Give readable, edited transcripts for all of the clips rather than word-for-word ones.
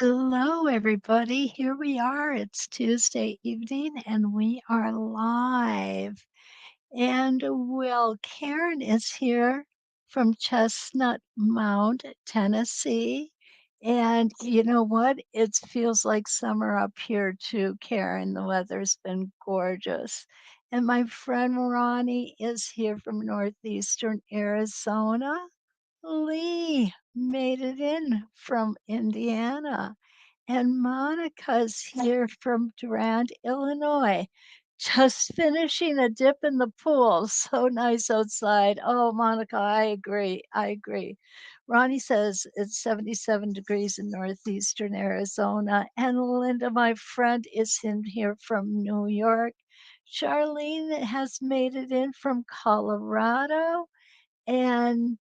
Hello, everybody. Here we are. It's Tuesday evening and we are live. And well, Karen is here from Chestnut Mount, Tennessee. And you know what? It feels like summer up here too, Karen. The weather's been gorgeous. And my friend Ronnie is here from northeastern Arizona. Lee made it in from Indiana. And Monica's here from Durand, Illinois, just finishing a dip in the pool. So nice outside. Oh, Monica, I agree. I agree. Ronnie says it's 77 degrees in northeastern Arizona. And Linda, my friend, is in here from New York. Charlene has made it in from Colorado. And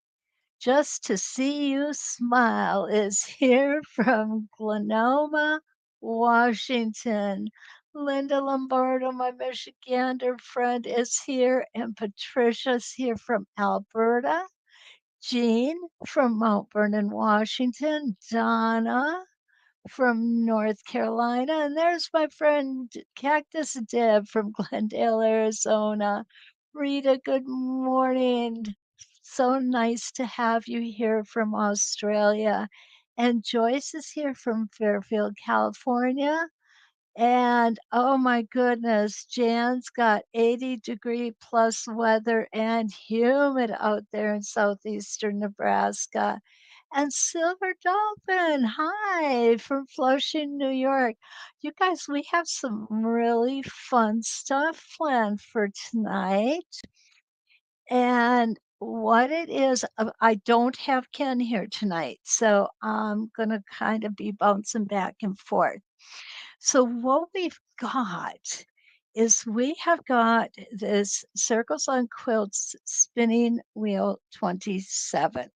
just to see you smile is here from Glenoma, Washington. Linda Lombardo, my Michigander friend, is here, and Patricia's here from Alberta. Jean from Mount Vernon, Washington. Donna from North Carolina. And there's my friend Cactus Deb from Glendale, Arizona. Rita, good morning. So nice to have you here from Australia. And Joyce is here from Fairfield, California. And oh my goodness, Jan's got 80-degree plus weather and humid out there in southeastern Nebraska. And Silver Dolphin, hi, from Flushing, New York. You guys, we have some really fun stuff planned for tonight. And what it is, I don't have Ken here tonight, so I'm going to kind of be bouncing back and forth. So, what we've got is we have got this Circles on Quilts Spinning Wheel 27.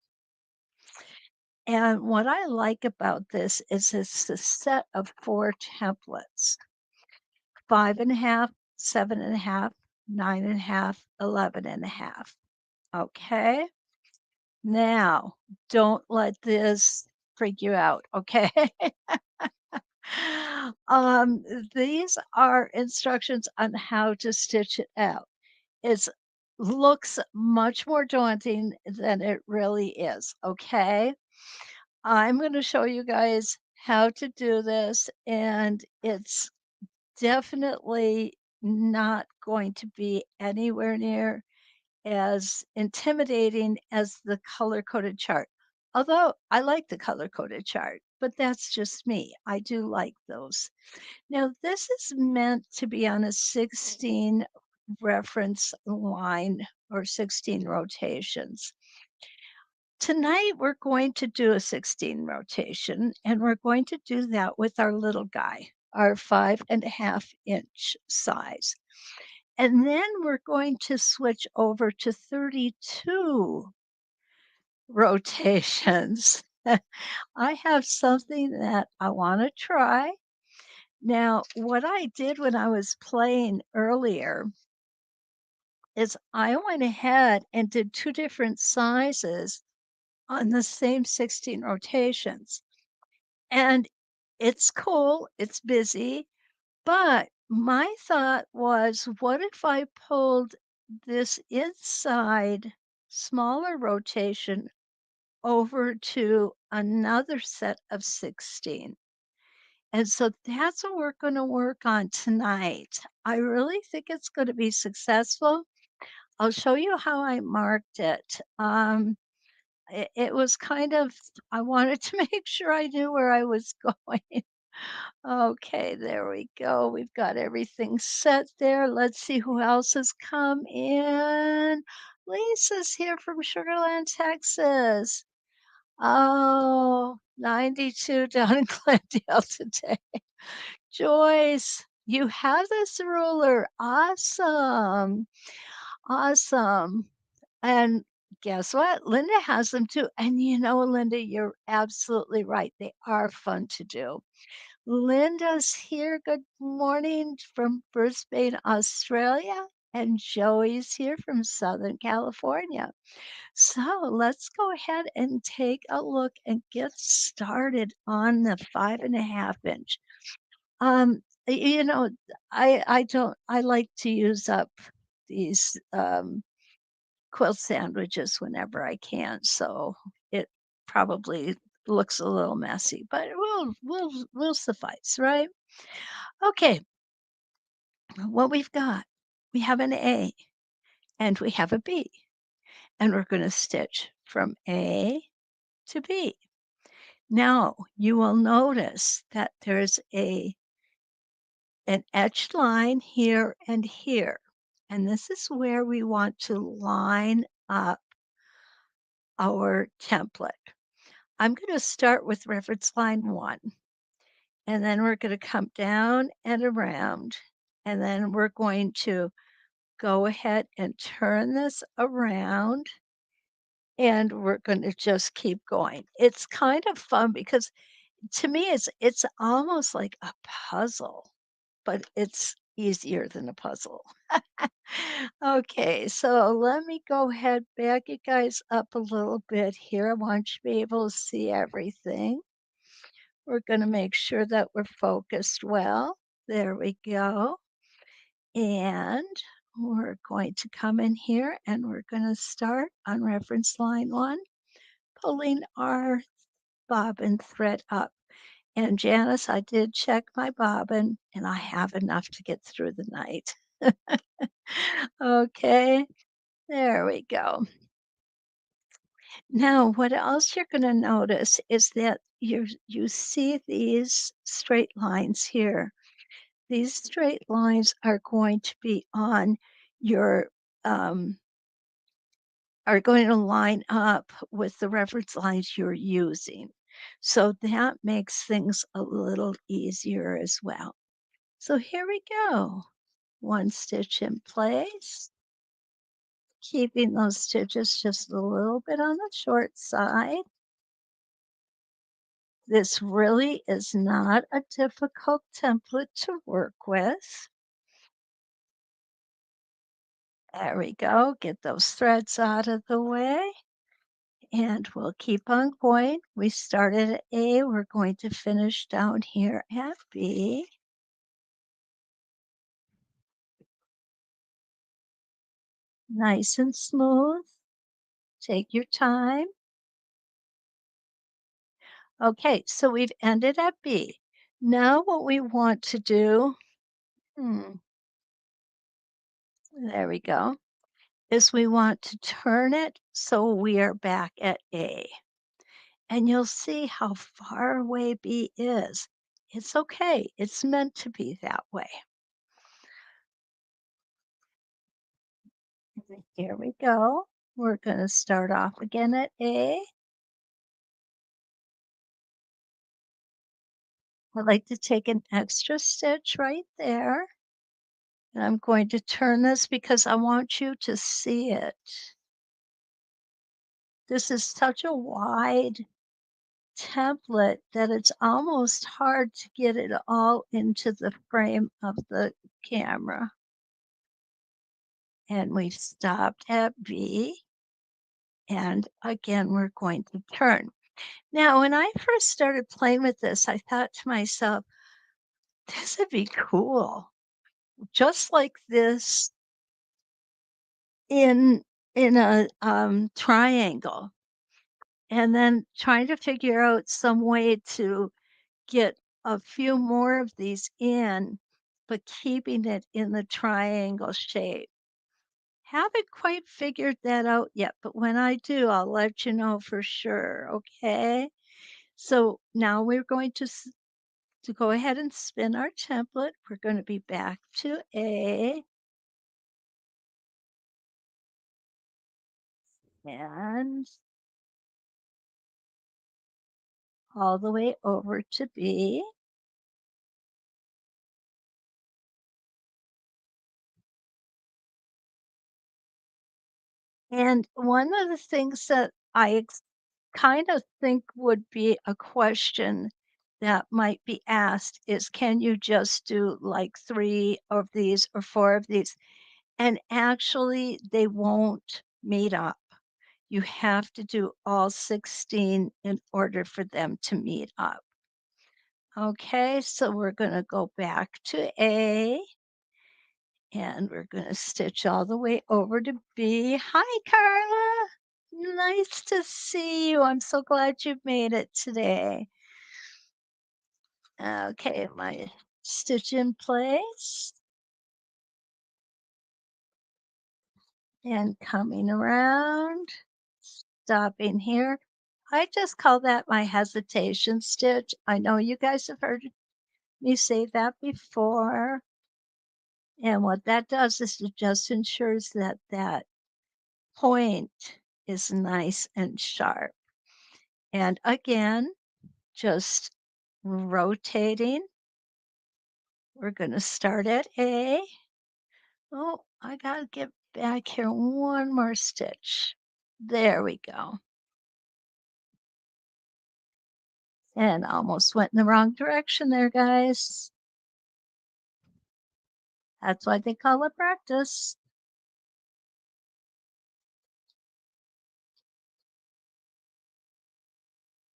And what I like about this is it's a set of four templates: 5.5, 7.5, 9.5, 11.5. Okay. Now, don't let this freak you out. Okay. um, these are instructions on how to stitch it out. It looks much more daunting than it really is. Okay. I'm going to show you guys how to do this, and it's definitely not going to be anywhere near as intimidating as the color coded chart. Although I like the color coded chart, but that's just me. I do like those. Now, this is meant to be on a 16 reference line or 16 rotations. Tonight, we're going to do a 16 rotation, and we're going to do that with our little guy, our 5.5-inch size. And then we're going to switch over to 32 rotations. I have something that I want to try. Now, what I did when I was playing earlier is I went ahead and did two different sizes on the same 16 rotations. And it's cool, it's busy, but my thought was, what if I pulled this inside smaller rotation over to another set of 16? And so that's what we're going to work on tonight. I really think it's going to be successful. I'll show you how I marked it. It was kind of, I wanted to make sure I knew where I was going. Okay, there we go. We've got everything set there. Let's see who else has come in. Lisa's here from Sugarland, Texas. Oh, 92 down in Glendale today. Joyce, you have this ruler. Awesome. Awesome. And guess what? Linda has them too. And you know, Linda, you're absolutely right. They are fun to do. Linda's here. Good morning from Brisbane, Australia. and Joey's here from Southern California. So let's go ahead and take a look and get started on the 5.5 inch. You know, I don't I like to use up these quilt sandwiches whenever I can, so it probably looks a little messy, but it will suffice, right? Okay, what we've got, we have an A and we have a B, and we're going to stitch from A to B. Now you will notice that there's an etched line here and here, and this is where we want to line up our template. I'm going to start with reference line 1, and then we're going to come down and around, and then we're going to go ahead and turn this around, and we're going to just keep going. It's kind of fun because to me it's almost like a puzzle, but it's easier than a puzzle. Okay, so let me go ahead, back you guys up a little bit here. I want you to be able to see everything. We're going to make sure that we're focused well. There we go. And we're going to come in here and we're going to start on reference line 1, pulling our bobbin thread up. And Janice, I did check my bobbin and I have enough to get through the night. Okay, there we go. Now, what else you're going to notice is that you see these straight lines here. These straight lines are going to be on your are going to line up with the reference lines you're using. So that makes things a little easier as well. So here we go. One stitch in place, keeping those stitches just a little bit on the short side. This really is not a difficult template to work with. There we go. Get those threads out of the way. And we'll keep on going. We started at A. We're going to finish down here at B. Nice and smooth. Take your time. Okay, so we've ended at B. Now what we want to do, there we go, is we want to turn it so we are back at A. And you'll see how far away B is. It's okay. It's meant to be that way. Here we go. We're going to start off again at A. I like to take an extra stitch right there. And I'm going to turn this because I want you to see it. This is such a wide template that it's almost hard to get it all into the frame of the camera. And we've stopped at B. And again, we're going to turn. Now, when I first started playing with this, I thought to myself, this would be cool. Just like this in a triangle, and then trying to figure out some way to get a few more of these in, but keeping it in the triangle shape. Haven't quite figured that out yet, but when I do, I'll let you know for sure, okay? So now we're going to go ahead and spin our template. We're going to be back to A and all the way over to B. And one of the things that I kind of think would be a question that might be asked is, can you just do like 3 of these or 4 of these? and actually they won't meet up. You have to do all 16 in order for them to meet up. Okay, so we're gonna go back to A, and we're gonna stitch all the way over to B. Hi, Carla. Nice to see you. I'm so glad you made it today. Okay, my stitch in place and coming around, stopping here. I just call that my hesitation stitch. I know you guys have heard me say that before. And what that does is it just ensures that that point is nice and sharp. And again, just rotating. We're going to start at A. Oh, I got to get back here one more stitch. There we go. And almost went in the wrong direction there, guys. That's why they call it practice.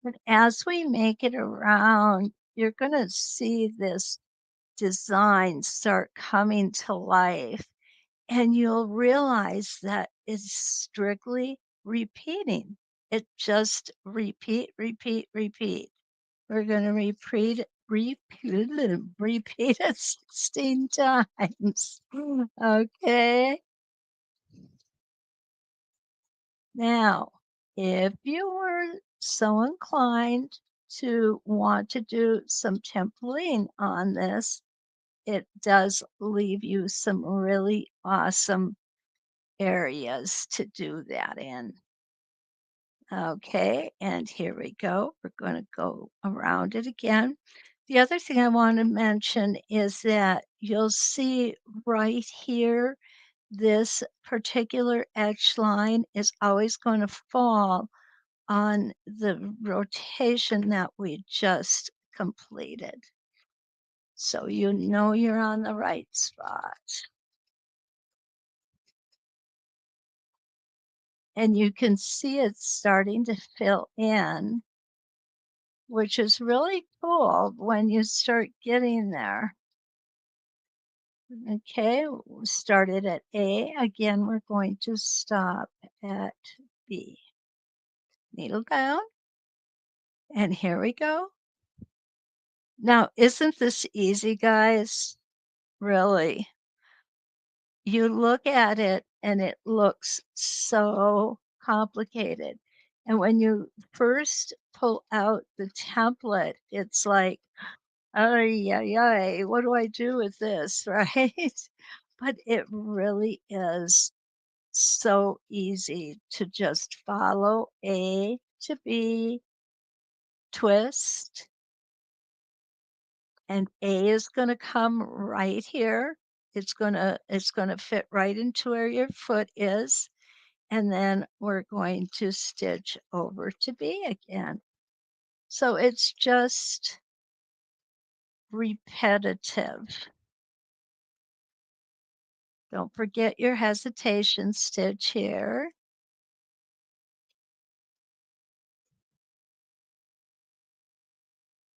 But as we make it around, you're going to see this design start coming to life. And you'll realize that it's strictly repeating. It just repeat, repeat, repeat. We're going to repeat it 16 times. Okay. Now, if you were so inclined to want to do some templating on this, it does leave you some really awesome areas to do that in. Okay, and here we go. We're going to go around it again. The other thing I want to mention is that you'll see right here, this particular edge line is always going to fall on the rotation that we just completed. So you know you're on the right spot. And you can see it starting to fill in, which is really cool when you start getting there. Okay, we started at A. Again, we're going to stop at B. Needle down, and here we go. Now, isn't this easy, guys? Really? You look at it and it looks so complicated. And when you first pull out the template, it's like, ay, ay, ay, what do I do with this, right? But it really is so easy to just follow A to B, twist, and A is gonna come right here. It's gonna fit right into where your foot is, and then we're going to stitch over to B again. So it's just repetitive. Don't forget your hesitation stitch here.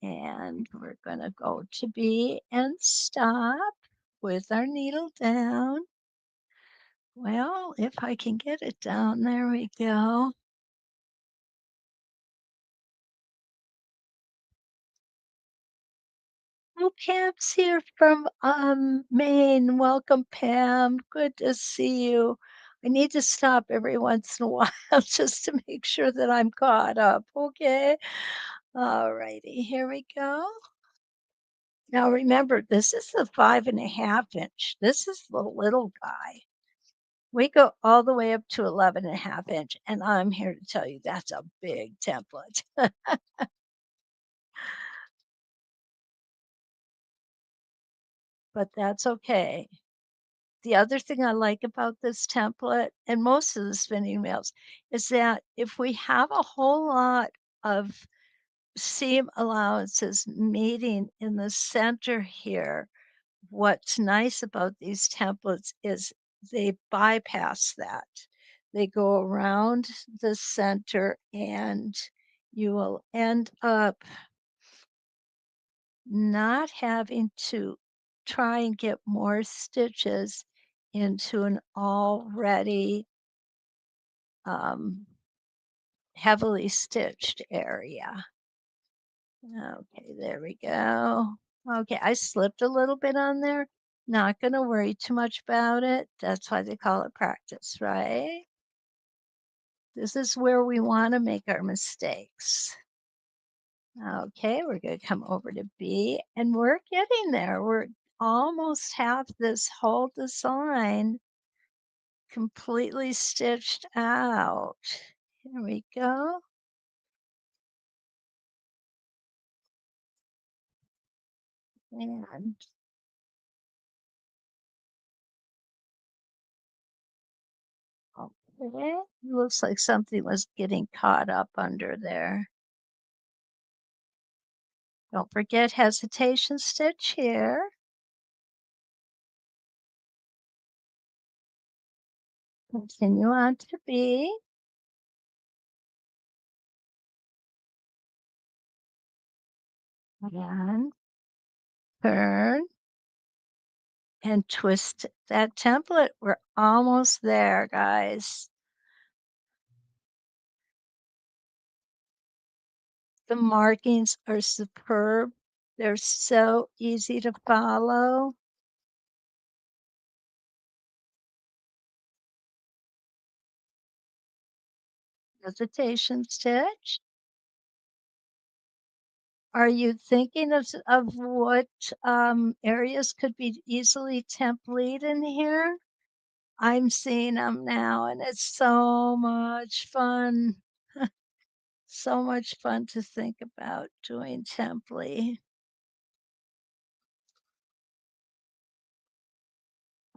And we're going to go to B and stop with our needle down. Well, if I can get it down, there we go. Oh, Pam's here from Maine. Welcome, Pam. Good to see you. I need to stop every once in a while just to make sure that I'm caught up. Okay. All righty. Here we go. Now remember, this is the 5.5 inch. This is the little guy. We go all the way up to 11.5 inch, and I'm here to tell you that's a big template. But that's okay. The other thing I like about this template and most of the spinning wheels is that if we have a whole lot of seam allowances meeting in the center here, what's nice about these templates is they bypass that. They go around the center and you will end up not having to try and get more stitches into an already um, heavily stitched area. Okay, there we go. Okay, I slipped a little bit on there. Not going to worry too much about it. That's why they call it practice, right? This is where we want to make our mistakes. Okay, we're going to come over to B, and we're getting there. We're almost have this whole design completely stitched out. Here we go. And okay, looks like something was getting caught up under there. Don't forget hesitation stitch here. Continue on to B. And turn and twist that template. We're almost there, guys. The markings are superb. They're so easy to follow. Hesitation stitch. Are you thinking of what areas could be easily template in here? I'm seeing them now, and it's so much fun. So much fun to think about doing template.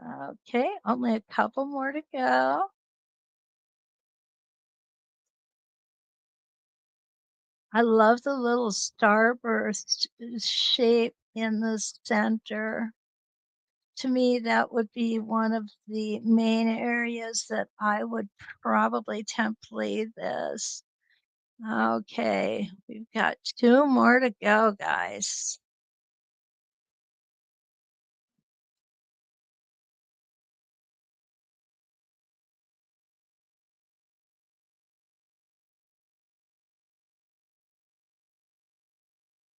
Okay, only a couple more to go. I love the little starburst shape in the center. To me, that would be one of the main areas that I would probably template this. Okay, we've got 2 more to go, guys.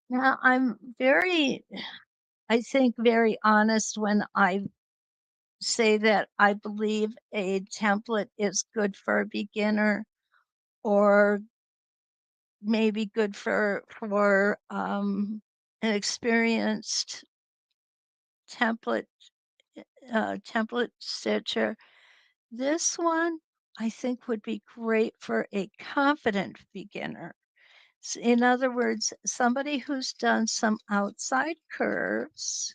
Now, I think, very honest when I say that I believe a template is good for a beginner or maybe good for an experienced template template stitcher. This one I think would be great for a confident beginner. In other words, somebody who's done some outside curves,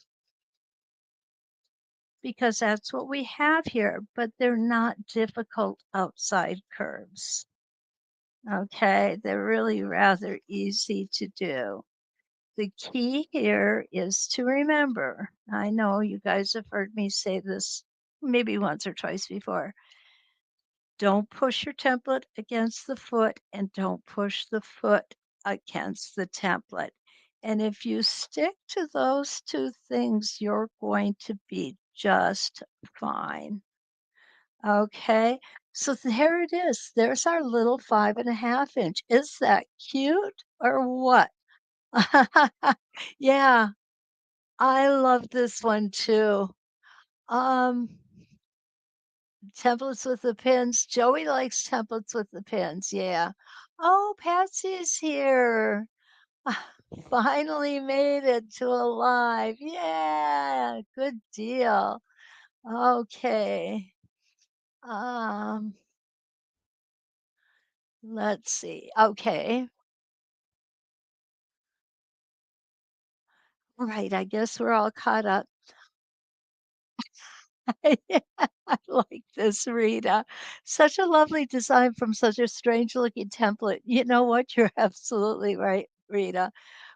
because that's what we have here, but they're not difficult outside curves. Okay, they're really rather easy to do. The key here is to remember, I know you guys have heard me say this maybe once or twice before. Don't push your template against the foot and don't push the foot against the template. And if you stick to those two things, you're going to be just fine. Okay, so there it is. There's our little 5.5 inch. Is that cute or what? Yeah, I love this one too. Um, templates with the pins. Joey likes templates with the pins. Yeah. Oh, Patsy's here. Finally made it to alive. Yeah, good deal. Okay. Um, let's see. Okay. Right. I guess we're all caught up. I like this, Rita. Such a lovely design from such a strange looking template. You know what? You're absolutely right, Rita.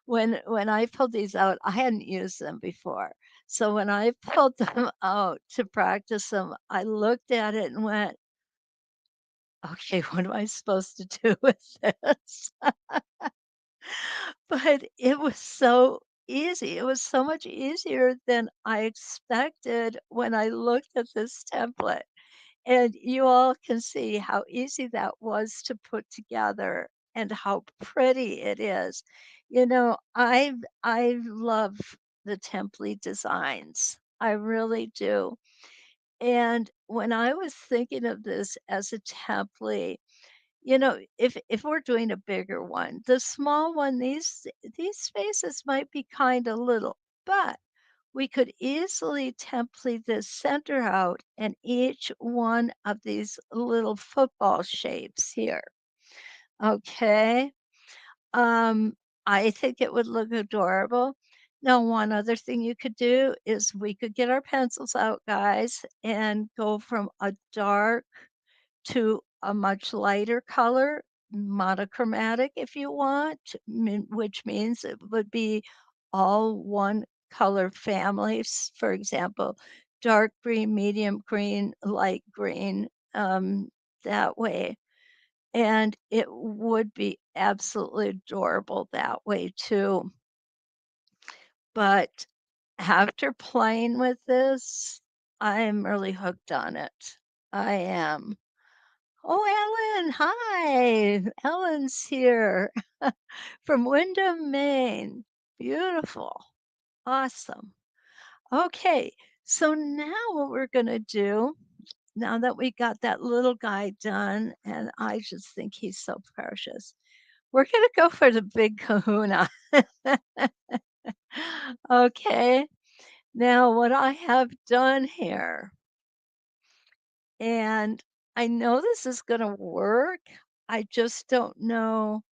When I pulled these out, I hadn't used them before. So when I pulled them out to practice them, I looked at it and went, "Okay, what am I supposed to do with this?" But it was so easy. It was so much easier than I expected when I looked at this template. And you all can see how easy that was to put together and how pretty it is. I love the template designs. I really do. And when I was thinking of this as a template, if we're doing a bigger one, the small one, these spaces might be kind of little, but we could easily template this center out and each one of these little football shapes here. Okay. Um, I think it would look adorable. Now, one other thing you could do is we could get our pencils out, guys, and go from a dark to a much lighter color, monochromatic if you want, which means it would be all one color families. For example, dark green, medium green, light green, that way. And it would be absolutely adorable that way too. But after playing with this, I'm really hooked on it. I am. Oh, Ellen, hi. Ellen's here from Windham, Maine. Beautiful. Awesome. Okay, so now what we're going to do, now that we got that little guy done, and I just think he's so precious, we're going to go for the big kahuna. Okay, now what I have done here, and I know this is going to work. I just don't know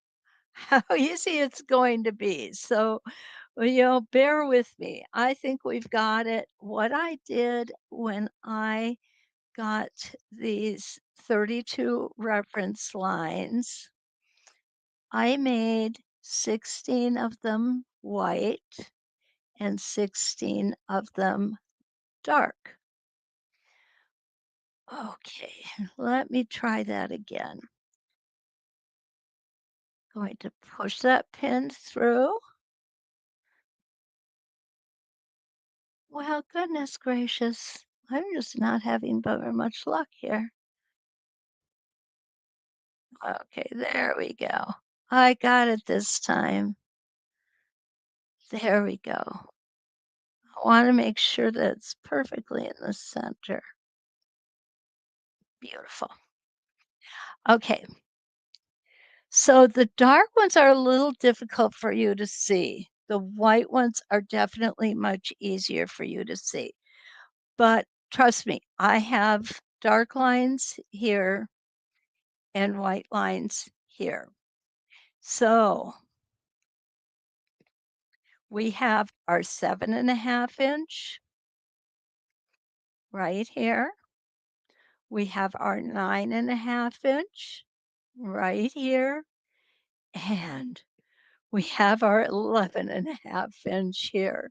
how easy it's going to be. So, well, bear with me. I think we've got it. What I did when I got these 32 reference lines, I made 16 of them white and 16 of them dark. Okay, let me try that again. Going to push that pin through. Well, goodness gracious, I'm just not having very much luck here. Okay, there we go. I got it this time. There we go. I want to make sure that it's perfectly in the center. Beautiful. Okay, so the dark ones are a little difficult for you to see. The white ones are definitely much easier for you to see. But trust me, I have dark lines here and white lines here. So we have our 7.5 inch right here. We have our 9.5 inch right here. And we have our 11.5 inch here.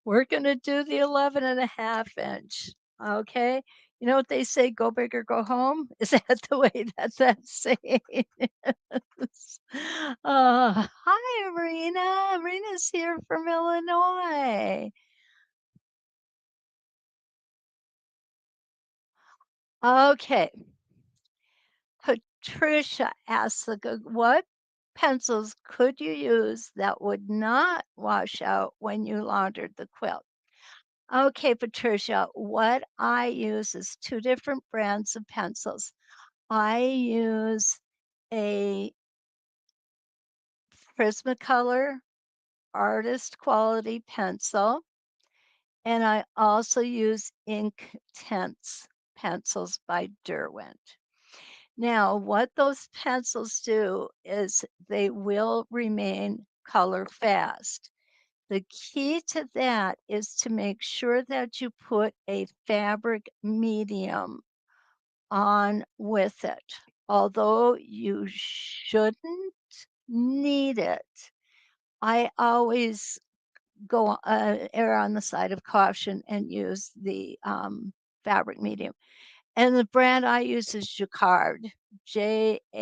We're going to do the 11.5 inch. Okay. You know what they say, go big or go home? Is that the way that that's saying is? Hi, Arena. Arena's here from Illinois. Okay. Patricia asks what pencils could you use that would not wash out when you laundered the quilt? Okay, Patricia, what I use is two different brands of pencils. I use a Prismacolor artist quality pencil, and I also use Ink Tense pencils by Derwent. Now, what those pencils do is they will remain color fast. The key to that is to make sure that you put a fabric medium on with it. Although you shouldn't need it, I always err on the side of caution and use the fabric medium. And the brand I use is Jacquard, Quard.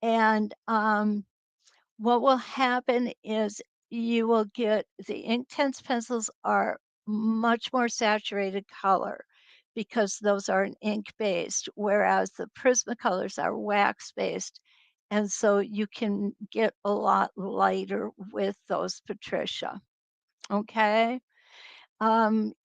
And what will happen is you will get the Inktense pencils are much more saturated color because those are an ink based, whereas the Prismacolors are wax based. And so you can get a lot lighter with those, Patricia. Okay.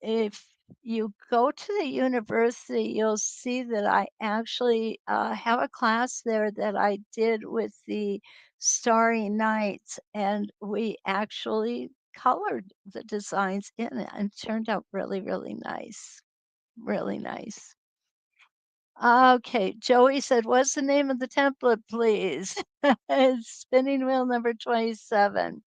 If you go to the university, you'll see that I actually have a class there that I did with the Starry Nights, and we actually colored the designs in it and turned out really, really nice. Really nice. Okay, Joey said, "What's the name of the template, please?" It's spinning wheel number 27.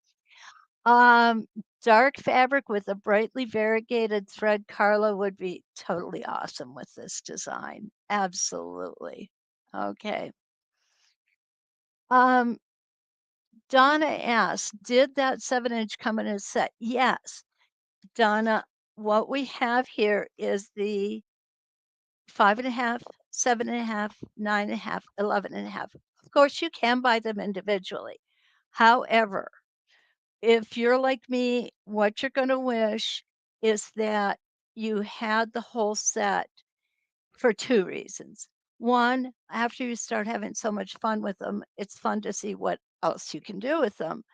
Um, Dark fabric with a brightly variegated thread, Carla, would be totally awesome with this design. Absolutely. Okay. Um, Donna asked, did that 7-inch come in a set? Yes. Donna, what we have here is the 5.5, 7.5, 9.5, 11.5. Of course, you can buy them individually. However, if you're like me, what you're gonna wish is that you had the whole set for 2 reasons. 1, after you start having so much fun with them, it's fun to see what else you can do with them.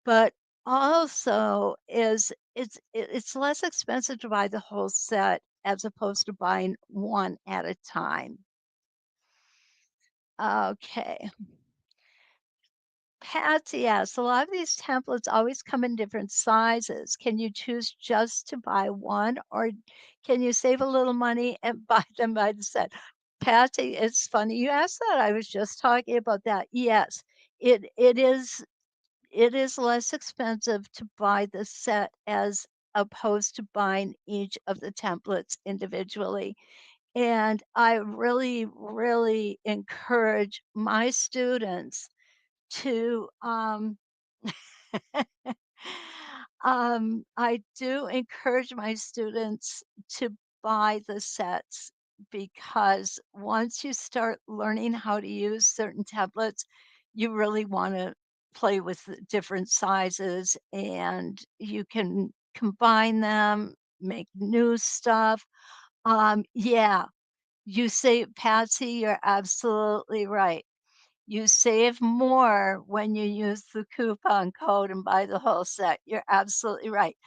But also is it's less expensive to buy the whole set as opposed to buying 1 at a time. Okay. Patsy asks, a lot of these templates always come in different sizes. Can you choose just to buy one, or can you save a little money and buy them by the set? Patsy, it's funny you asked that. I was just talking about that. Yes, it is less expensive to buy the set as opposed to buying each of the templates individually. And I really, really encourage my students to I do encourage my students to buy the sets because once you start learning how to use certain templates, you really want to play with the different sizes and you can combine them, make new stuff. Yeah, you say, Patsy, you're absolutely right. You save more when you use the coupon code and buy the whole set. You're absolutely right.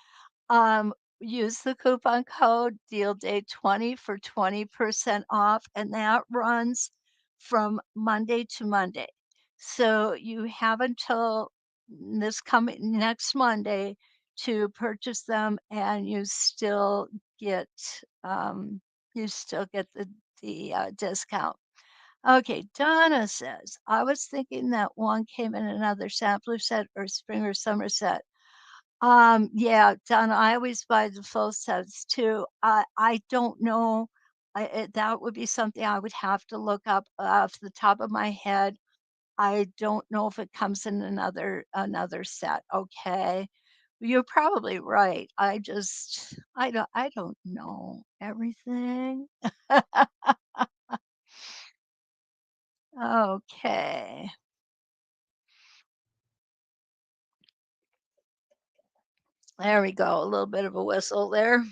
Use the coupon code deal day 20 for 20% off, and that runs from Monday to Monday. So you have until this coming next Monday to purchase them, and get um, you still get the discount. Okay, Donna says, I was thinking that one came in another sampler set or spring or summer set. Yeah, Donna, I always buy the full sets too. I don't know. That would be something I would have to look up off the top of my head. I don't know if it comes in another set. Okay. You're probably right. I don't know everything. Okay. There we go, a little bit of a whistle there.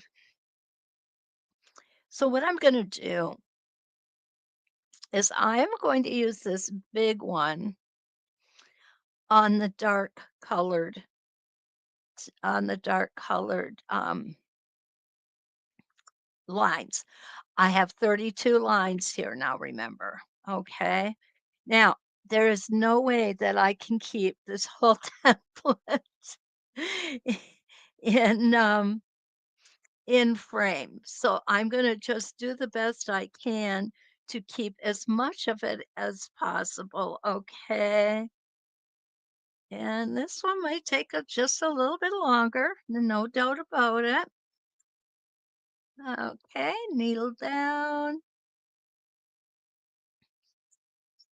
So what I'm gonna do is I am going to use this big one on the dark colored lines. I have 32 lines here now, remember. Okay. Now, there is no way that I can keep this whole template in frame. So I'm going to just do the best I can to keep as much of it as possible. Okay. And this one might take just a little bit longer, no doubt about it. Okay, needle down,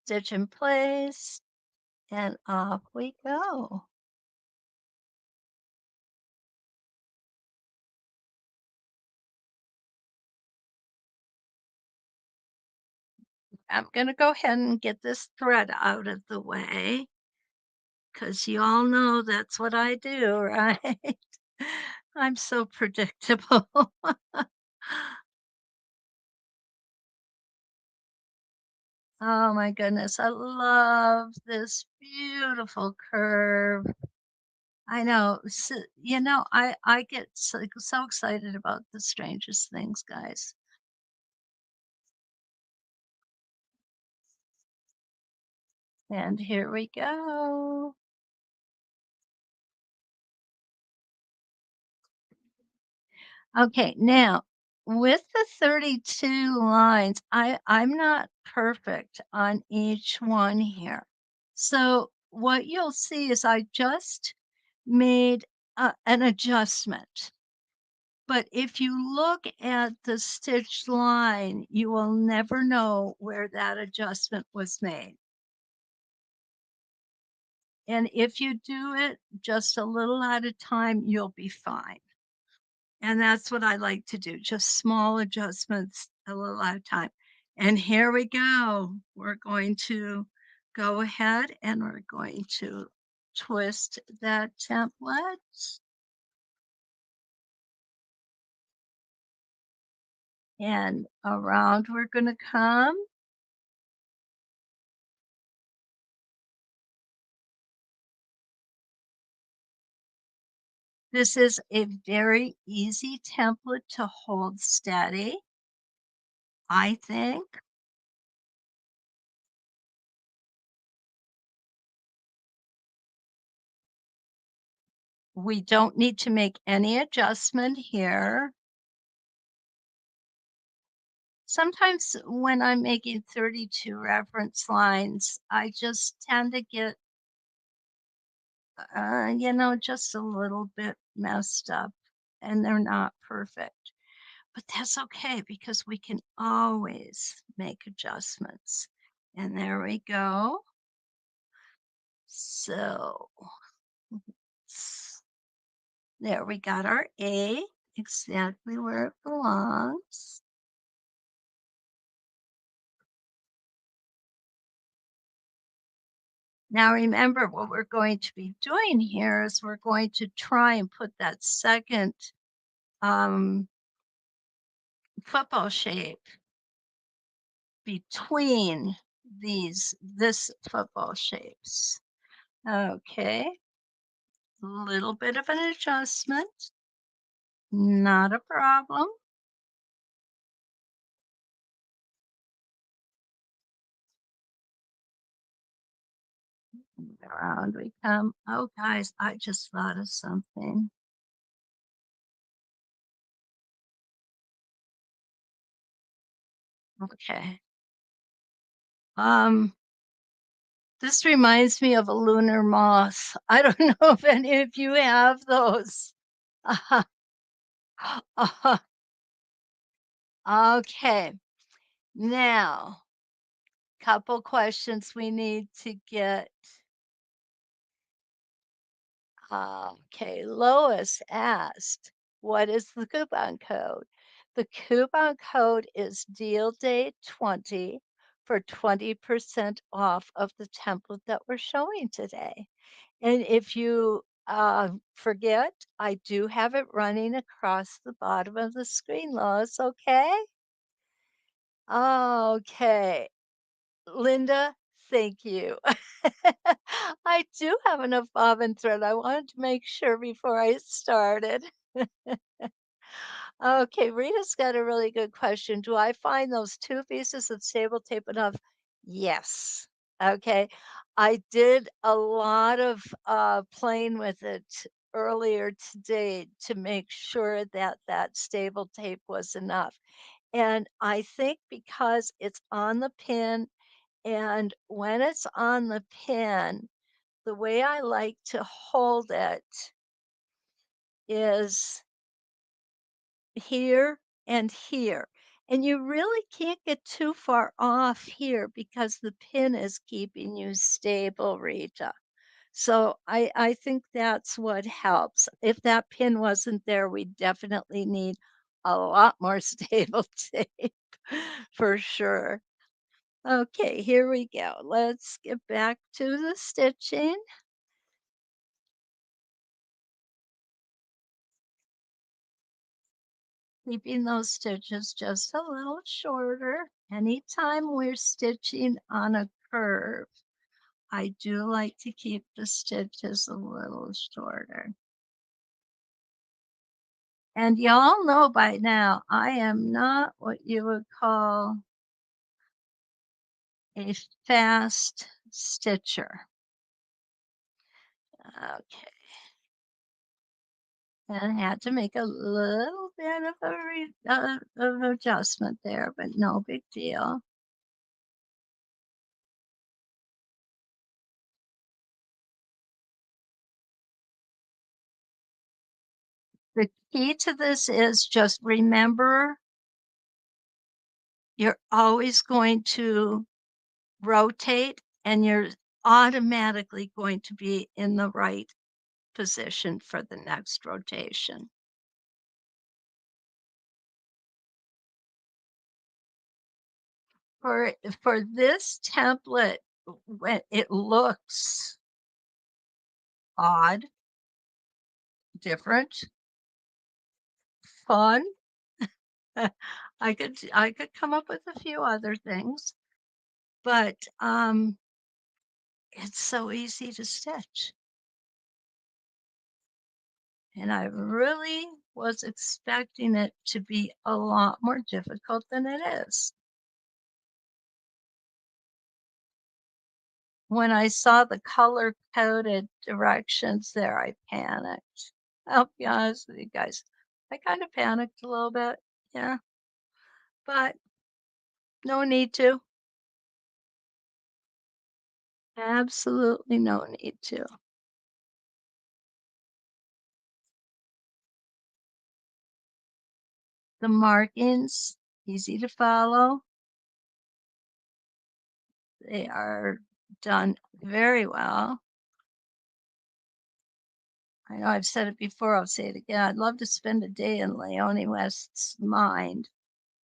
stitch in place. and off we go. I'm gonna go ahead and get this thread out of the way because you all know that's what I do, right? I'm so predictable. Oh my goodness, I love this beautiful curve. I know. I get so excited about the strangest things, guys. And here we go. Okay, now with the 32 lines, I'm not perfect on each one here. So what you'll see is I just made an adjustment. But if you look at the stitched line, you will never know where that adjustment was made. And if you do it just a little at a time, you'll be fine. And that's what I like to do, just small adjustments a little at a time. And here we go. We're going to go ahead and we're going to twist that template and around we're going to come. This is a very easy template to hold steady, I think. We don't need to make any adjustment here. Sometimes when I'm making 32 reference lines, I just tend to get, just a little bit messed up and they're not perfect. But that's okay because we can always make adjustments. And there we go. So there we got our A exactly where it belongs. Now remember what we're going to be doing here is we're going to try and put that second um, football shape between this football shapes. Okay, little bit of an adjustment, not a problem. Around we come. Oh, guys, I just thought of something. Okay. Um, this reminds me of a lunar moth. I don't know if any of you have those. Okay. Now, couple questions we need to get. Okay, Lois asked, what is the coupon code? The coupon code is deal date 20 for 20% off of the template that we're showing today. And if you forget, I do have it running across the bottom of the screen, Lois, okay? Okay. Linda, thank you. I do have enough bobbin thread. I wanted to make sure before I started. Okay, Rita's got a really good question. Do I find those two pieces of stable tape enough? Yes. Okay. I did a lot of playing with it earlier today to make sure that that stable tape was enough. And I think because it's on the pin, and when it's on the pin, the way I like to hold it is here and here. And you really can't get too far off here because the pin is keeping you stable, Rita. So I think that's what helps. If that pin wasn't there, we definitely need a lot more stable tape for sure. Okay, here we go. Let's get back to the stitching. Keeping those stitches just a little shorter. Anytime we're stitching on a curve, I do like to keep the stitches a little shorter. And y'all know by now, I am not what you would call a fast stitcher. Okay, and I had to make a little bit of of adjustment there, but no big deal. The key to this is just remember you're always going to rotate and you're automatically going to be in the right position for the next rotation. For this template, when it looks odd, different, fun, I could come up with a few other things, but it's so easy to stitch. And I really was expecting it to be a lot more difficult than it is. When I saw the color coded directions there, I panicked. I'll be honest with you guys. I kind of panicked a little bit. Yeah, but no need to. Absolutely no need to. The markings, easy to follow. They are done very well. I know I've said it before, I'll say it again. I'd love to spend a day in Leonie West's mind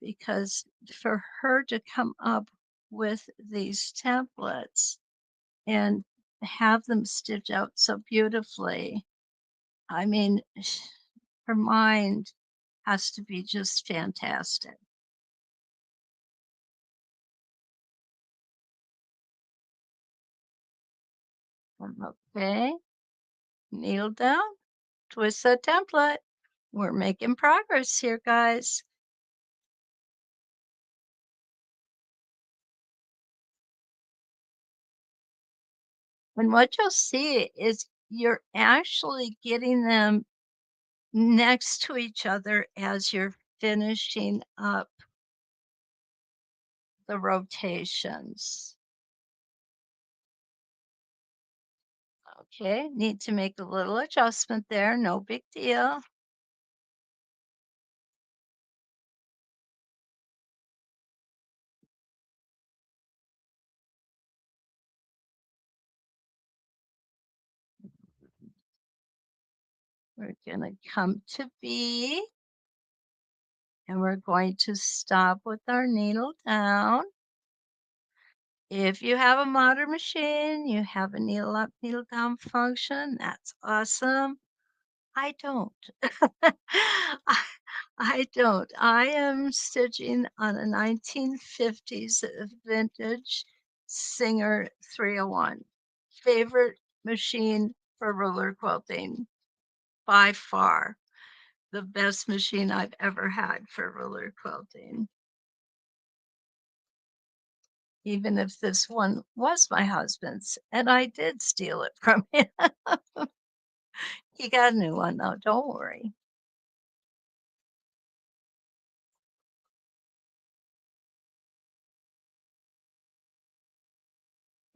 because for her to come up with these templates and have them stitch out so beautifully, I mean, her mind has to be just fantastic. Okay, needle down, twist that template. We're making progress here, guys. And what you'll see is you're actually getting them next to each other as you're finishing up the rotations. Okay, need to make a little adjustment there, no big deal. We're gonna come to B and we're going to stop with our needle down. If you have a modern machine, you have a needle up, needle down function, that's awesome. I don't. I I don't. I am stitching on a 1950s vintage Singer 301. Favorite machine for ruler quilting by far. The best machine I've ever had for ruler quilting. Even if this one was my husband's and I did steal it from him. He got a new one though, don't worry.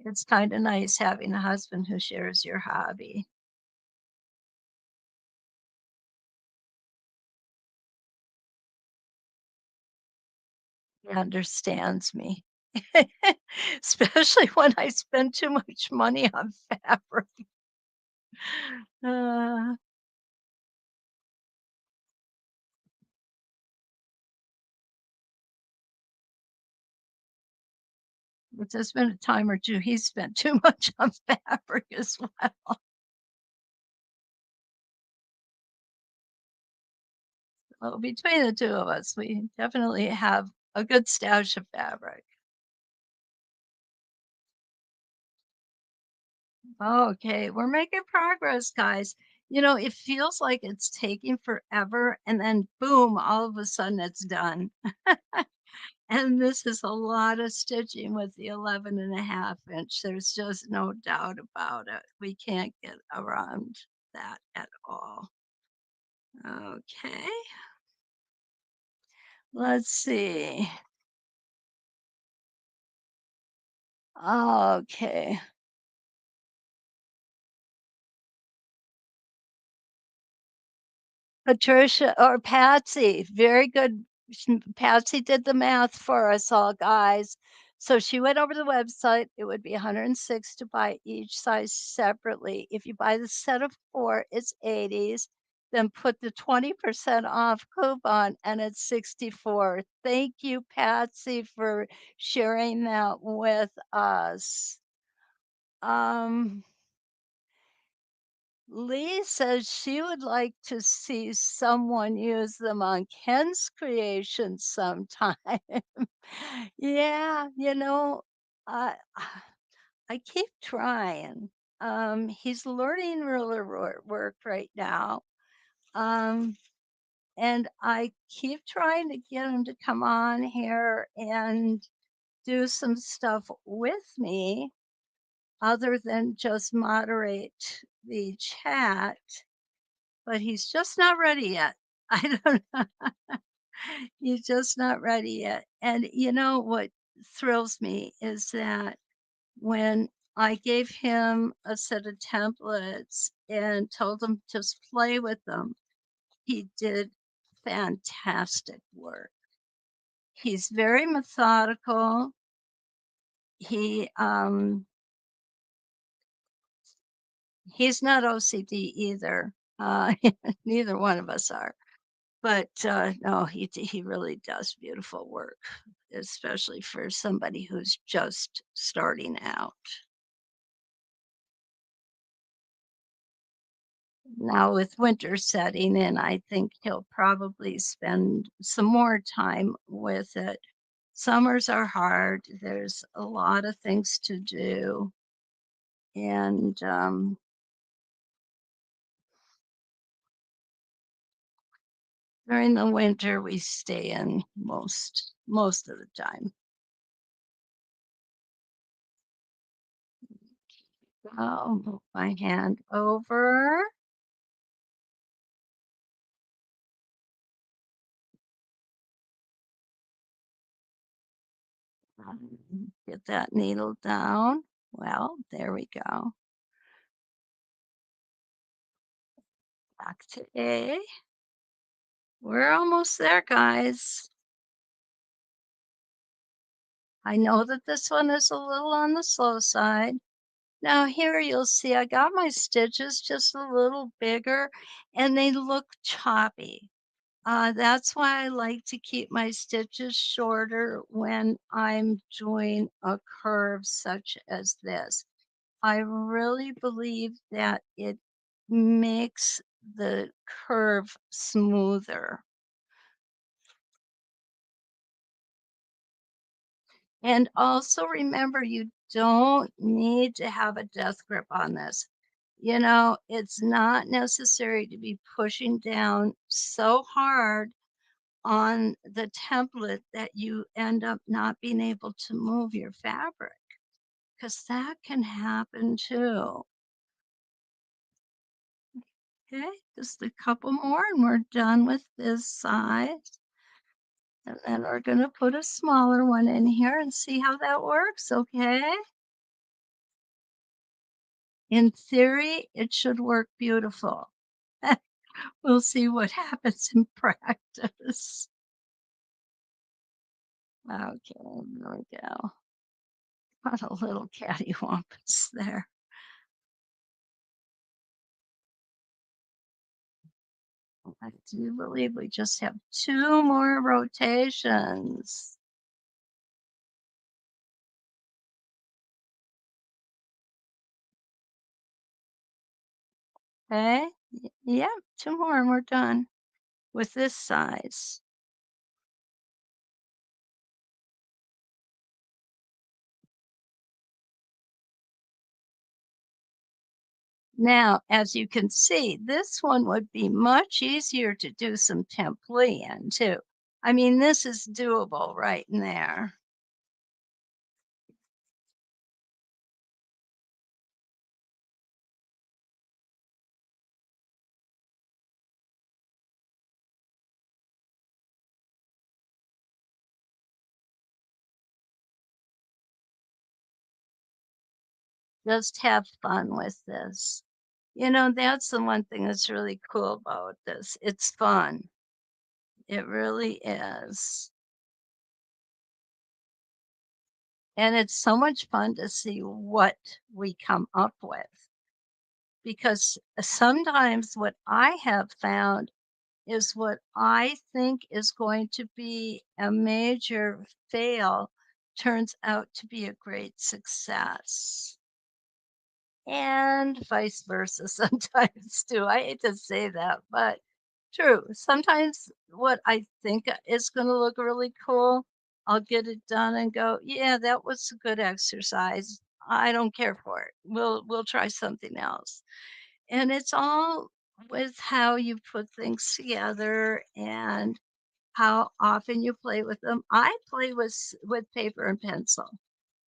It's kinda nice having a husband who shares your hobby. He understands me, especially when I spend too much money on fabric. Uh, but there's been a time or 2 he spent too much on fabric as well. Well, between the 2 of us, we definitely have a good stash of fabric. Okay, we're making progress, guys. It feels like it's taking forever, and then boom, all of a sudden it's done. And this is a lot of stitching with the 11.5 inch. There's just no doubt about it. We can't get around that at all. Okay, let's see. Okay. Patricia or Patsy, very good. Patsy did the math for us all, guys. So she went over the website. It would be 106 to buy each size separately. If you buy the set of 4, it's 80s. Then put the 20% off coupon and it's 64. Thank you, Patsy, for sharing that with us. Um, Lee says she would like to see someone use them on Ken's creation sometime. Yeah, I I keep trying. He's learning ruler work right now. Um, and I keep trying to get him to come on here and do some stuff with me other than just moderate the chat. But he's just not ready yet. I don't know. He's just not ready yet. And what thrills me is that when I gave him a set of templates and told him just play with them, he did fantastic work. He's very methodical. He's not OCD either. Neither one of us are. But, no, he really does beautiful work, especially for somebody who's just starting out. Now with winter setting in, I think he'll probably spend some more time with it. Summers are hard, there's a lot of things to do, and, during the winter, we stay in most of the time. I'll move my hand over. Get that needle down. Well, there we go. Back to A. We're almost there, guys. I know that this one is a little on the slow side. Now here you'll see I got my stitches just a little bigger and they look choppy. That's why I like to keep my stitches shorter when I'm doing a curve such as this. I really believe that it makes the curve smoother. And also remember, you don't need to have a death grip on this. It's not necessary to be pushing down so hard on the template that you end up not being able to move your fabric because that can happen too. Okay, just a couple more and we're done with this side. And then we're going to put a smaller one in here and see how that works, okay? In theory, it should work beautiful. We'll see what happens in practice. Okay, there we go. What a little cattywampus there. I do believe we just have 2 more rotations. Okay. Yep, 2 more and we're done with this size. Now, as you can see, this one would be much easier to do some templi in too. I mean, this is doable right in there. Just have fun with this. That's the one thing that's really cool about this. It's fun. It really is. And it's so much fun to see what we come up with because sometimes what I have found is what I think is going to be a major fail turns out to be a great success. And vice versa sometimes too. I hate to say that, but true. Sometimes what I think is going to look really cool, I'll get it done and go, yeah, that was a good exercise. I don't care for it. We'll try something else. And it's all with how you put things together and how often you play with them. I play with paper and pencil.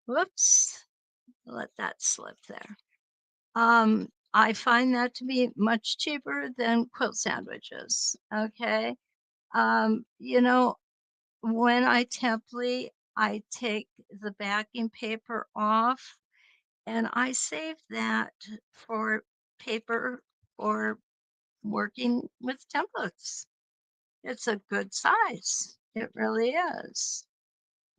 Whoops, let that slip there. I find that to be much cheaper than quilt sandwiches. Okay. You know, when I template, I take the backing paper off and I save that for paper or working with templates. It's a good size. It really is.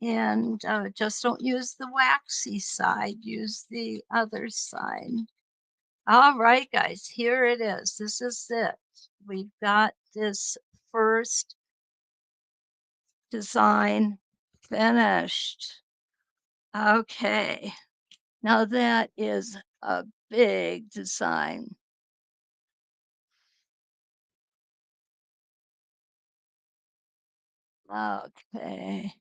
And just don't use the waxy side, use the other side. All right, guys, here it is. This is it. We've got this first design finished. Okay, now that is a big design. Okay.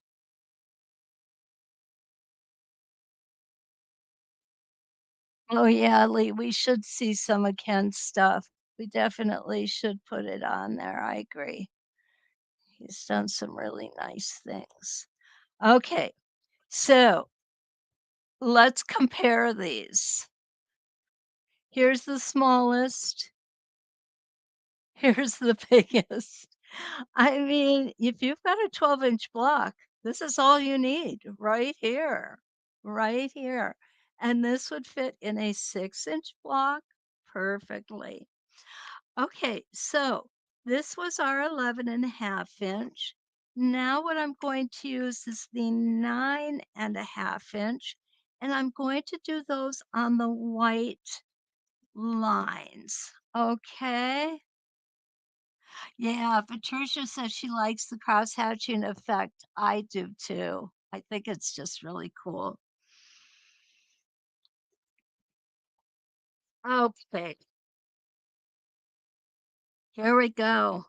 Oh, yeah, Lee, we should see some of Ken's stuff. We definitely should put it on there. I agree. He's done some really nice things. Okay, so let's compare these. Here's the smallest. Here's the biggest. I mean, if you've got a 12-inch block, this is all you need right here, right here. And this would fit in a 6-inch block perfectly. Okay, so this was our 11.5 inch. Now what I'm going to use is the 9.5 inch, and I'm going to do those on the white lines. Okay. Yeah, Patricia says she likes the cross-hatching effect. I do too. I think it's just really cool. Okay, here we go.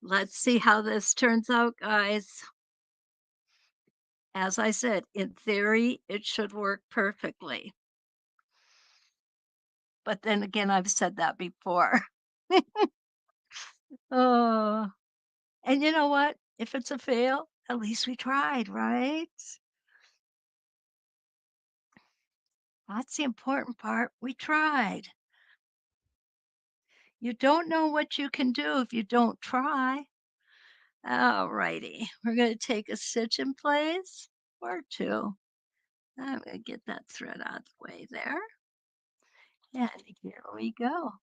Let's see how this turns out, guys. As I said, in theory, it should work perfectly. But then again, I've said that before. Oh, and you know what? If it's a fail, at least we tried, right? That's the important part. We tried. You don't know what you can do if you don't try. All righty. We're going to take a stitch in place or two. I'm going to get that thread out of the way there. And here we go.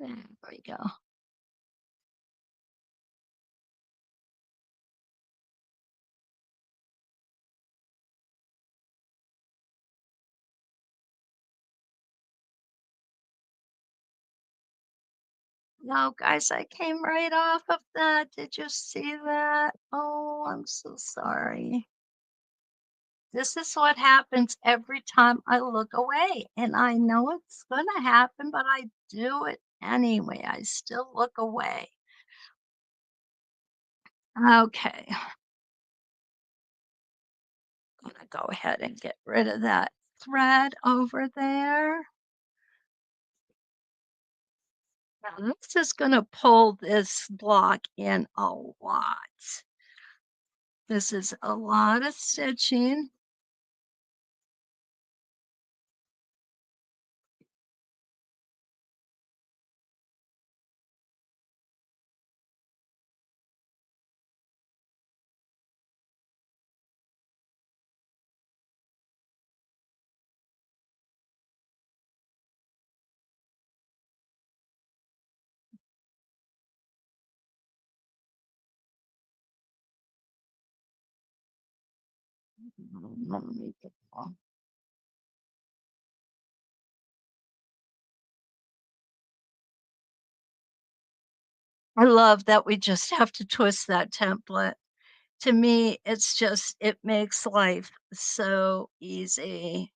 There we go. No, guys, I came right off of that. Did you see that? Oh, I'm so sorry. This is what happens every time I look away, and I know it's gonna happen, but I do it anyway. I still look away. Okay, I'm gonna go ahead and get rid of that thread over there. Now this is gonna pull this block in a lot. This is a lot of stitching. Let me get I love that we just have to twist that template. To me, it's just it makes life so easy.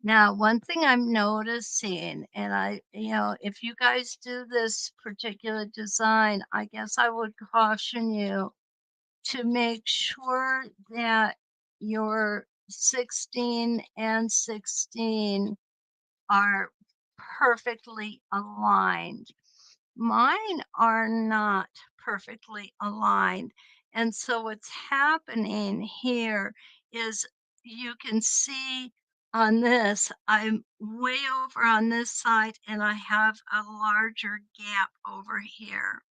Now, one thing I'm noticing, and if you guys do this particular design, I guess I would caution you to make sure that your 16 and 16 are perfectly aligned. Mine are not perfectly aligned. And so what's happening here is you can see on this, I'm way over on this side and I have a larger gap over here.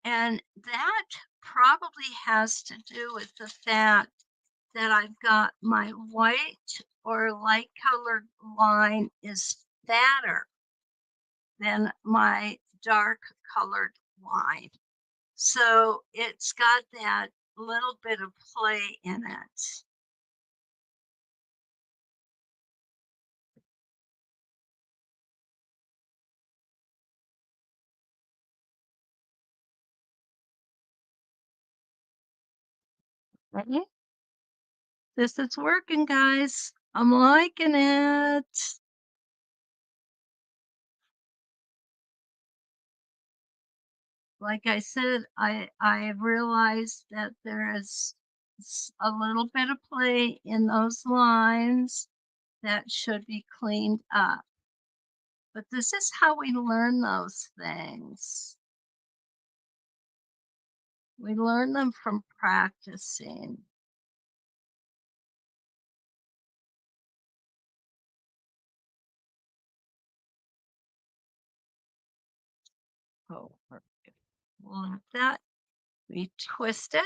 And that probably has to do with the fact that I've got my white or light colored line is fatter than my dark colored line. So it's got that little bit of play in it. Right? This is working, guys. I'm liking it. Like I said, I realized that there is a little bit of play in those lines that should be cleaned up. But this is how we learn those things. We learn them from practicing. Oh, perfect. Like that. We twist it.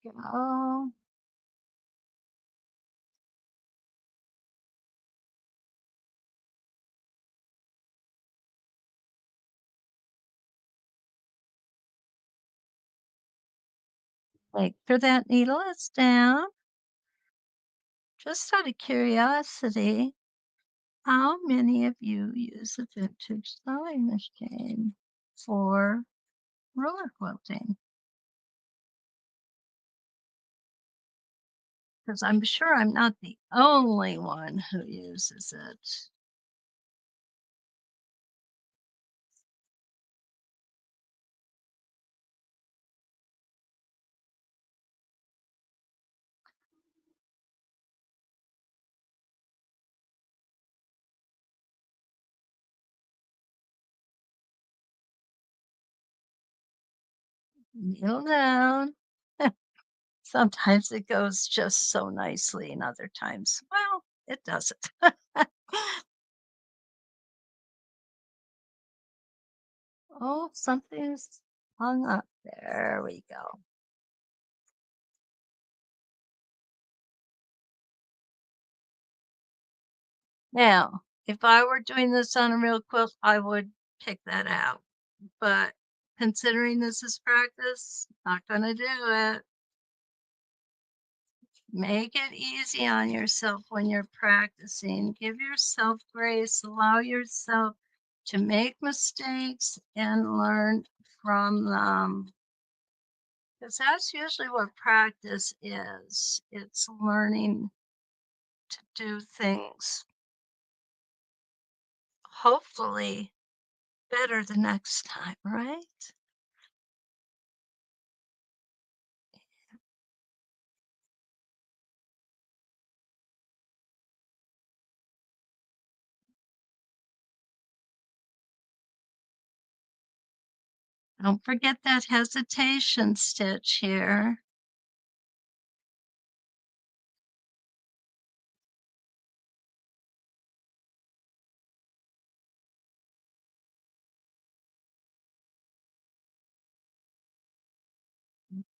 Go. Make sure that needle is down. Just out of curiosity, how many of you use a vintage sewing machine for roller quilting? Because I'm sure I'm not the only one who uses it. Kneel down. Sometimes it goes just so nicely, and other times, well, it doesn't. Oh, something's hung up. There we go. Now, if I were doing this on a real quilt, I would pick that out. But considering this is practice, not gonna do it. Make it easy on yourself when you're practicing. Give yourself grace. Allow yourself to make mistakes and learn from them. Because that's usually what practice is. It's learning to do things, hopefully, better the next time, right? Don't forget that hesitation stitch here.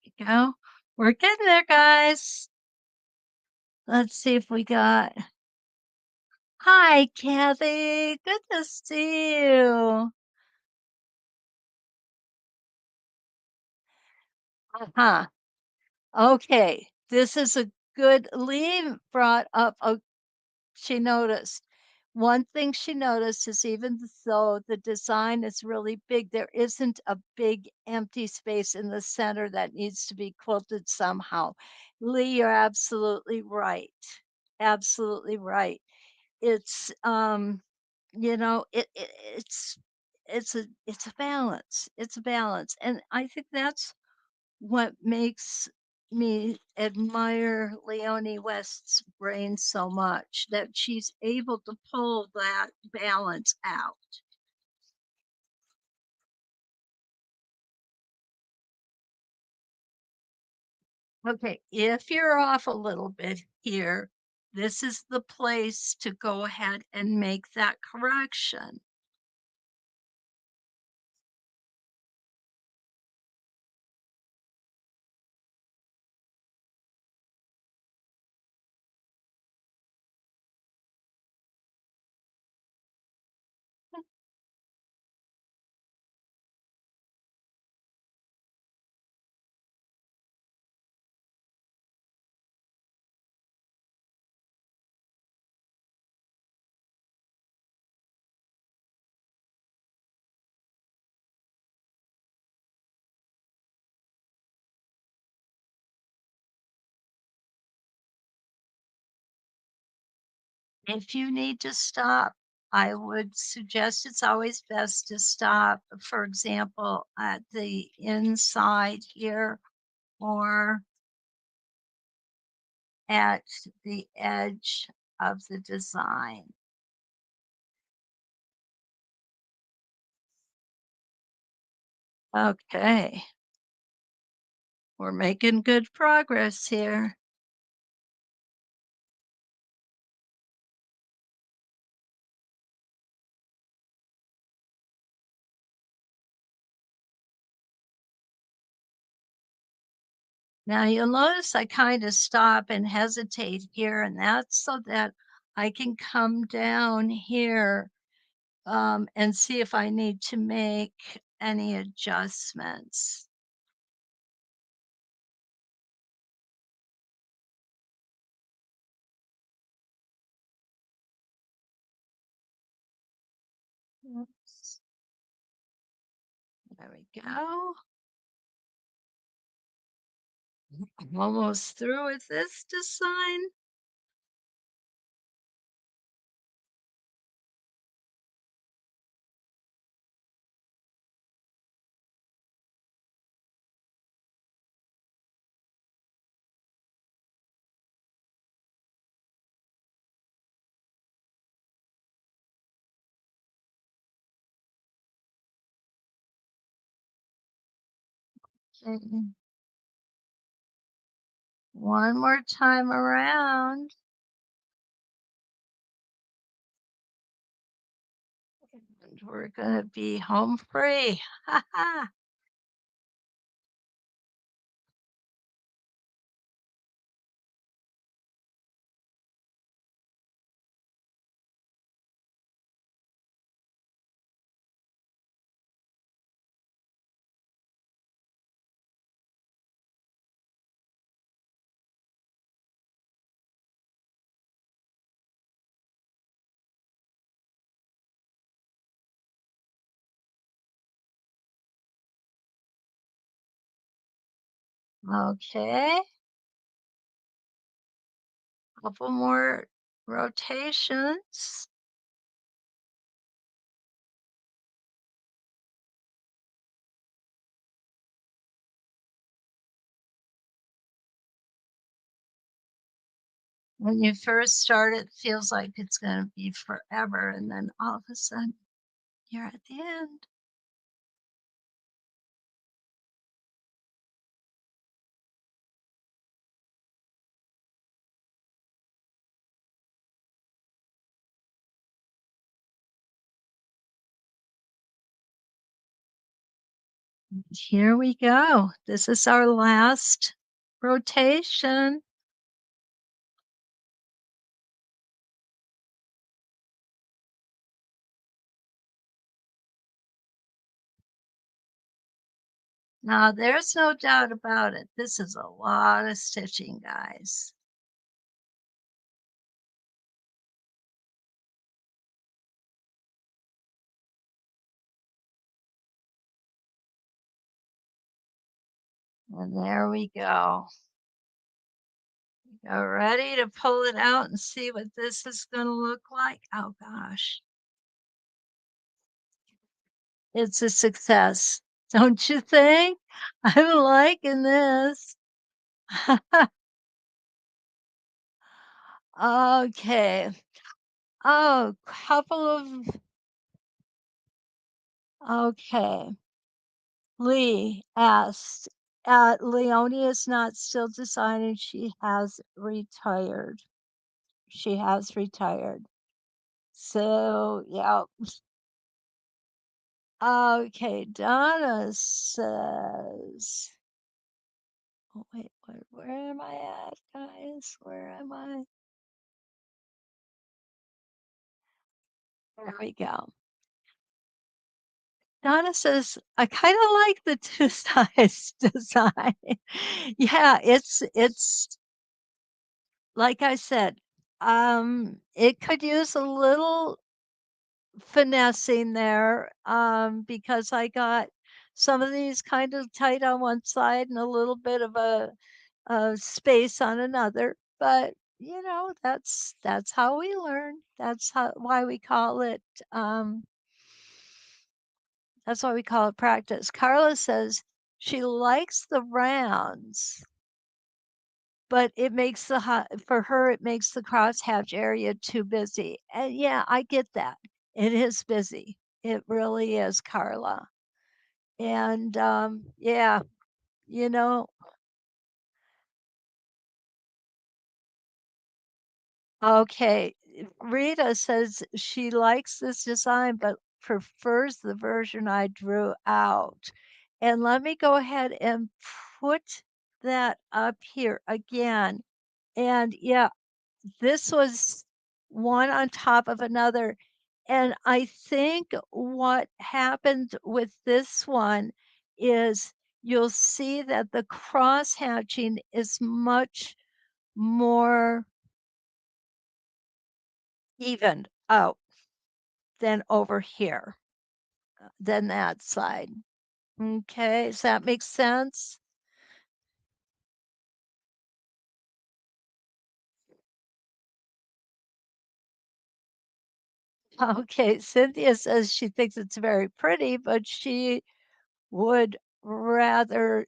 You go. We're getting there, guys. Let's see if we got. Hi, Kathy. Good to see you. Uh-huh. Okay. This is a good Lee brought up she noticed. One thing she noticed is even though the design is really big, there isn't a big empty space in the center that needs to be quilted somehow. Lee, you're absolutely right. Absolutely right. It's it's it's a balance. It's a balance. And I think that's what makes me admire Leonie West's brain so much, that she's able to pull that balance out. Okay, if you're off a little bit here, this is the place to go ahead and make that correction. If you need to stop, I would suggest it's always best to stop, for example, at the inside here or at the edge of the design. Okay, we're making good progress here. Now you'll notice I kind of stop and hesitate here, and that's so that I can come down here and see if I need to make any adjustments. Oops. There we go. I'm almost through with this design. Mm, one more time around, and we're gonna be home free. Ha ha. Okay, couple more rotations. When you first start, it feels like it's gonna be forever, and then all of a sudden, you're at the end. Here we go. This is our last rotation. Now, there's no doubt about it. This is a lot of stitching, guys. And there we go. Go ready to pull it out and see what this is going to look like. Oh gosh, it's a success. Don't you think? I'm liking this. Okay. Oh, couple of okay. Lee asked, Leonie is not still designing. She has retired. She has retired. So, yeah. Okay, Donna says, oh, wait, where am I at, guys? Where am I? There we go. Donna says, I kind of like the two sides design. Yeah, it's like I said, it could use a little finessing there, because I got some of these kind of tight on one side and a little bit of a space on another. But that's how we learn. Why we call it. That's why we call it practice. Carla says she likes the rounds, but it makes for her it makes the crosshatch area too busy. And yeah, I get that. It is busy. It really is, Carla. And yeah, you know, okay. Rita says she likes this design, but prefers the version I drew out. And let me go ahead and put that up here again. And yeah, this was one on top of another. And I think what happened with this one is you'll see that the cross hatching is much more evened out than over here, than that side. Okay, does that make sense? Okay, Cynthia says she thinks it's very pretty, but she would rather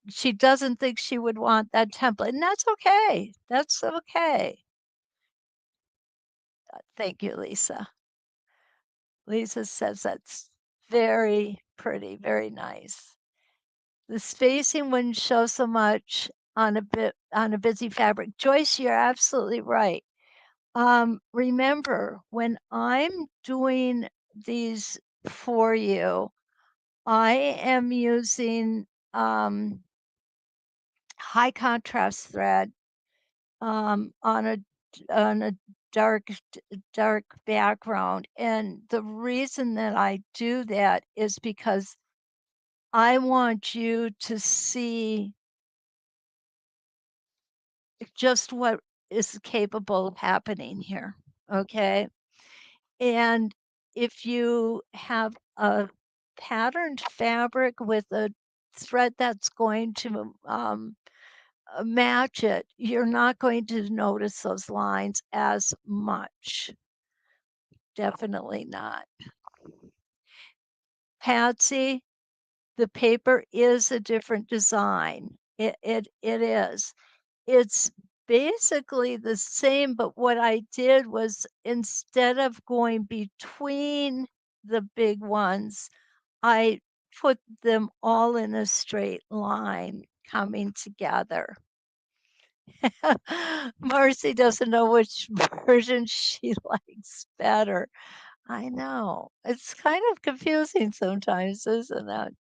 she doesn't think she would want that template, and that's okay. That's okay. Thank you, Lisa. Lisa says that's very pretty, very nice. The spacing wouldn't show so much on a busy fabric. Joyce, you're absolutely right. Remember, when I'm doing these for you, I am using high contrast thread on a dark dark background, and the reason that I do that is because I want you to see just what is capable of happening here. Okay. And if you have a patterned fabric with a thread that's going to match it, you're not going to notice those lines as much. Definitely not. Patsy, the paper is a different design. It is. It's basically the same, but what I did was instead of going between the big ones, I put them all in a straight line coming together. Marcy doesn't know which version she likes better. I know. It's kind of confusing sometimes, isn't it?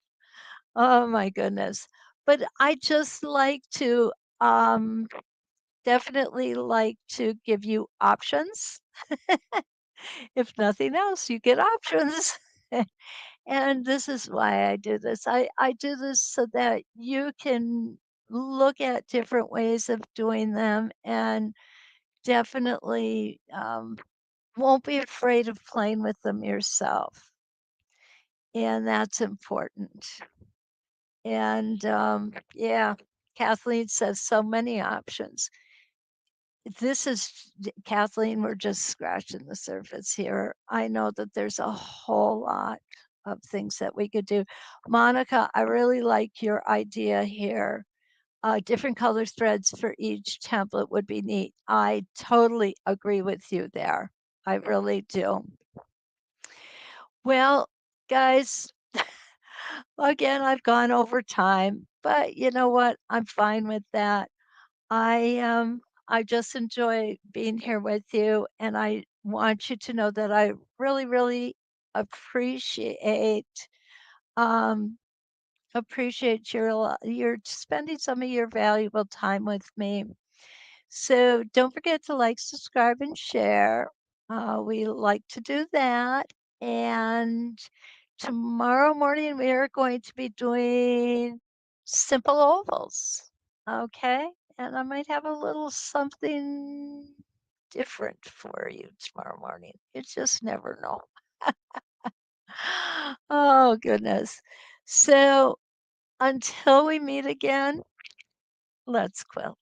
Oh my goodness. But I just like to definitely like to give you options. If nothing else, you get options. And this is why I do this. I do this so that you can look at different ways of doing them and definitely won't be afraid of playing with them yourself. And that's important. And yeah, Kathleen says so many options. This is, Kathleen, we're just scratching the surface here. I know that there's a whole lot of things that we could do. Monica, I really like your idea here. Different color threads for each template would be neat. I totally agree with you there. I really do. Well, guys, again, I've gone over time, but you know what? I'm fine with that. I just enjoy being here with you, and I want you to know that I really, really appreciate um, appreciate your spending some of your valuable time with me. So don't forget to like, subscribe, and share. We like to do that. And tomorrow morning, we are going to be doing simple ovals. Okay. And I might have a little something different for you tomorrow morning. You just never know. Oh, goodness. So until we meet again, let's quilt.